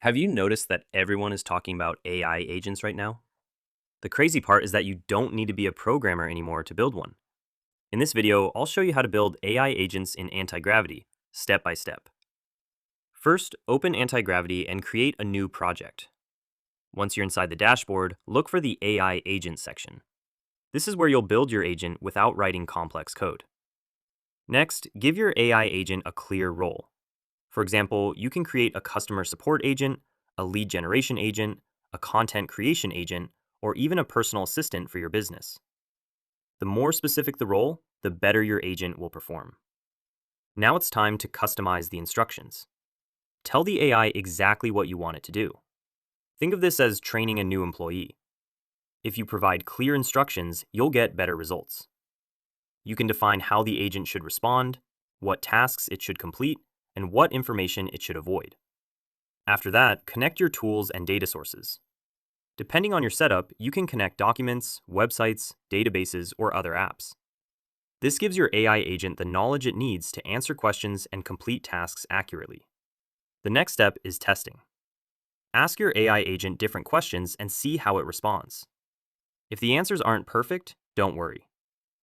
Have you noticed that everyone is talking about AI agents right now? The crazy part is that you don't need to be a programmer anymore to build one. In this video, I'll show you how to build AI agents in Antigravity, step by step. First, open Antigravity and create a new project. Once you're inside the dashboard, look for the AI agent section. This is where you'll build your agent without writing complex code. Next, give your AI agent a clear role. For example, you can create a customer support agent, a lead generation agent, a content creation agent, or even a personal assistant for your business. The more specific the role, the better your agent will perform. Now it's time to customize the instructions. Tell the AI exactly what you want it to do. Think of this as training a new employee. If you provide clear instructions, you'll get better results. You can define how the agent should respond, what tasks it should complete, and what information it should avoid. After that, connect your tools and data sources. Depending on your setup, you can connect documents, websites, databases, or other apps. This gives your AI agent the knowledge it needs to answer questions and complete tasks accurately. The next step is testing. Ask your AI agent different questions and see how it responds. If the answers aren't perfect, don't worry.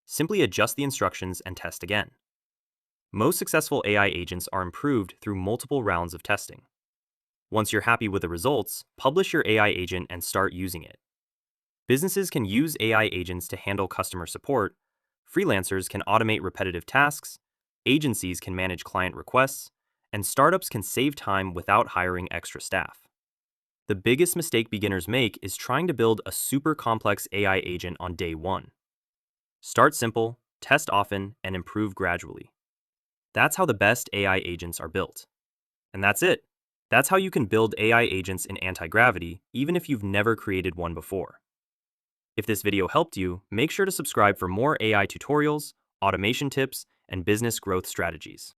Simply adjust the instructions and test again. Most successful AI agents are improved through multiple rounds of testing. Once you're happy with the results, publish your AI agent and start using it. Businesses can use AI agents to handle customer support, freelancers can automate repetitive tasks, agencies can manage client requests, and startups can save time without hiring extra staff. The biggest mistake beginners make is trying to build a super complex AI agent on day one. Start simple, test often, and improve gradually. That's how the best AI agents are built. And that's it. That's how you can build AI agents in Antigravity, even if you've never created one before. If this video helped you, make sure to subscribe for more AI tutorials, automation tips, and business growth strategies.